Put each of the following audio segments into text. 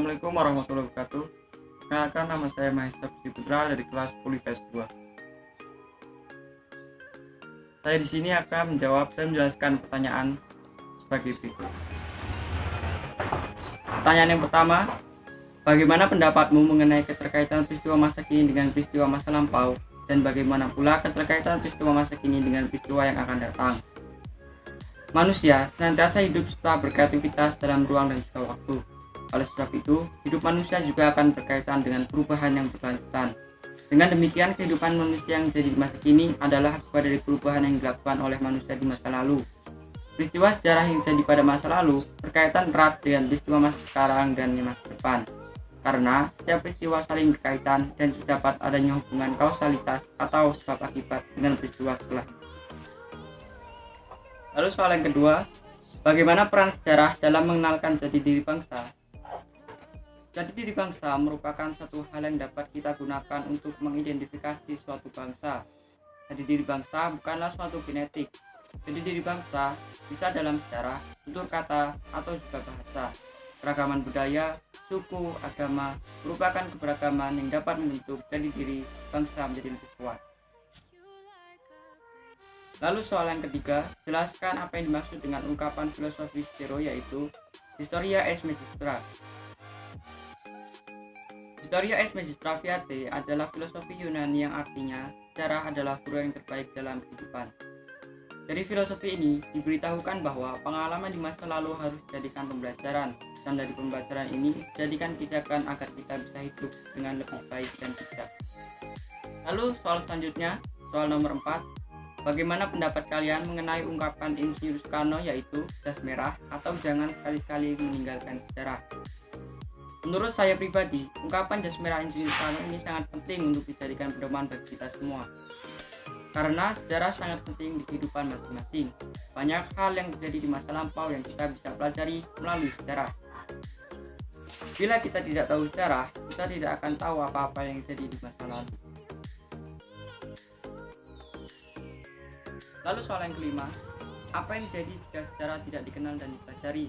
Assalamualaikum warahmatullahi wabarakatuh. Perkenalkan, nama saya Mahesa Putra dari kelas 10 IPS 2. Saya di sini akan menjawab dan menjelaskan pertanyaan sebagai berikut. Pertanyaan yang pertama, bagaimana pendapatmu mengenai keterkaitan peristiwa masa kini dengan peristiwa masa lampau, dan bagaimana pula keterkaitan peristiwa masa kini dengan peristiwa yang akan datang? Manusia senantiasa hidup serta berkreativitas dalam ruang dan juga waktu. Oleh sebab itu, hidup manusia juga akan berkaitan dengan perubahan yang berkelanjutan. Dengan demikian, kehidupan manusia yang terjadi di masa kini adalah akibat dari perubahan yang dilakukan oleh manusia di masa lalu. Peristiwa sejarah yang terjadi pada masa lalu berkaitan erat dengan peristiwa masa sekarang dan masa depan. Karena setiap peristiwa saling berkaitan dan terdapat adanya hubungan kausalitas atau sebab akibat dengan peristiwa setelah. Lalu soal yang kedua, bagaimana peran sejarah dalam mengenalkan jati diri bangsa? Jati diri bangsa merupakan satu hal yang dapat kita gunakan untuk mengidentifikasi suatu bangsa. Jati diri bangsa bukanlah suatu genetik. Jati diri bangsa bisa dalam sejarah, tutur kata, atau juga bahasa. Keragaman budaya, suku, agama merupakan keberagaman yang dapat membentuk jati diri bangsa menjadi lebih kuat. Lalu soal yang ketiga, jelaskan apa yang dimaksud dengan ungkapan filosofi Cicero, yaitu Historia es Magistra. Historia es Magistra Vitae adalah filosofi Yunani yang artinya sejarah adalah guru yang terbaik dalam kehidupan. Dari filosofi ini diberitahukan bahwa pengalaman di masa lalu harus dijadikan pembelajaran, dan dari pembelajaran ini dijadikan pijakan agar kita bisa hidup dengan lebih baik dan bijak. Lalu soal selanjutnya, soal nomor 4, bagaimana pendapat kalian mengenai ungkapan Insinyur Soekarno, yaitu jas merah atau jangan sekali-kali meninggalkan sejarah? Menurut saya pribadi, ungkapan jas merah Insinyur Soekarno ini sangat penting untuk dijadikan pedoman bagi kita semua. Karena sejarah sangat penting di kehidupan masing-masing. Banyak hal yang terjadi di masa lampau yang kita bisa pelajari melalui sejarah. Bila kita tidak tahu sejarah, kita tidak akan tahu apa-apa yang terjadi di masa lalu. Lalu soal yang kelima, apa yang terjadi jika sejarah tidak dikenal dan dipelajari?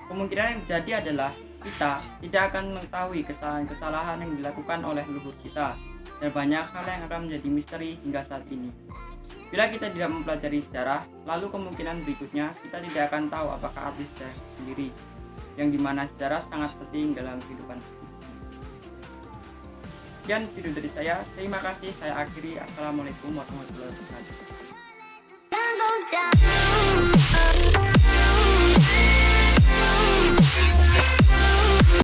Kemungkinan yang terjadi adalah kita tidak akan mengetahui kesalahan-kesalahan yang dilakukan oleh leluhur kita, dan banyak hal yang akan menjadi misteri hingga saat ini. Bila kita tidak mempelajari sejarah, lalu kemungkinan berikutnya kita tidak akan tahu apakah arti sejarah sendiri, yang dimana sejarah sangat penting dalam kehidupan kita. Sekian video dari saya, terima kasih, saya akhiri. Assalamualaikum warahmatullahi wabarakatuh.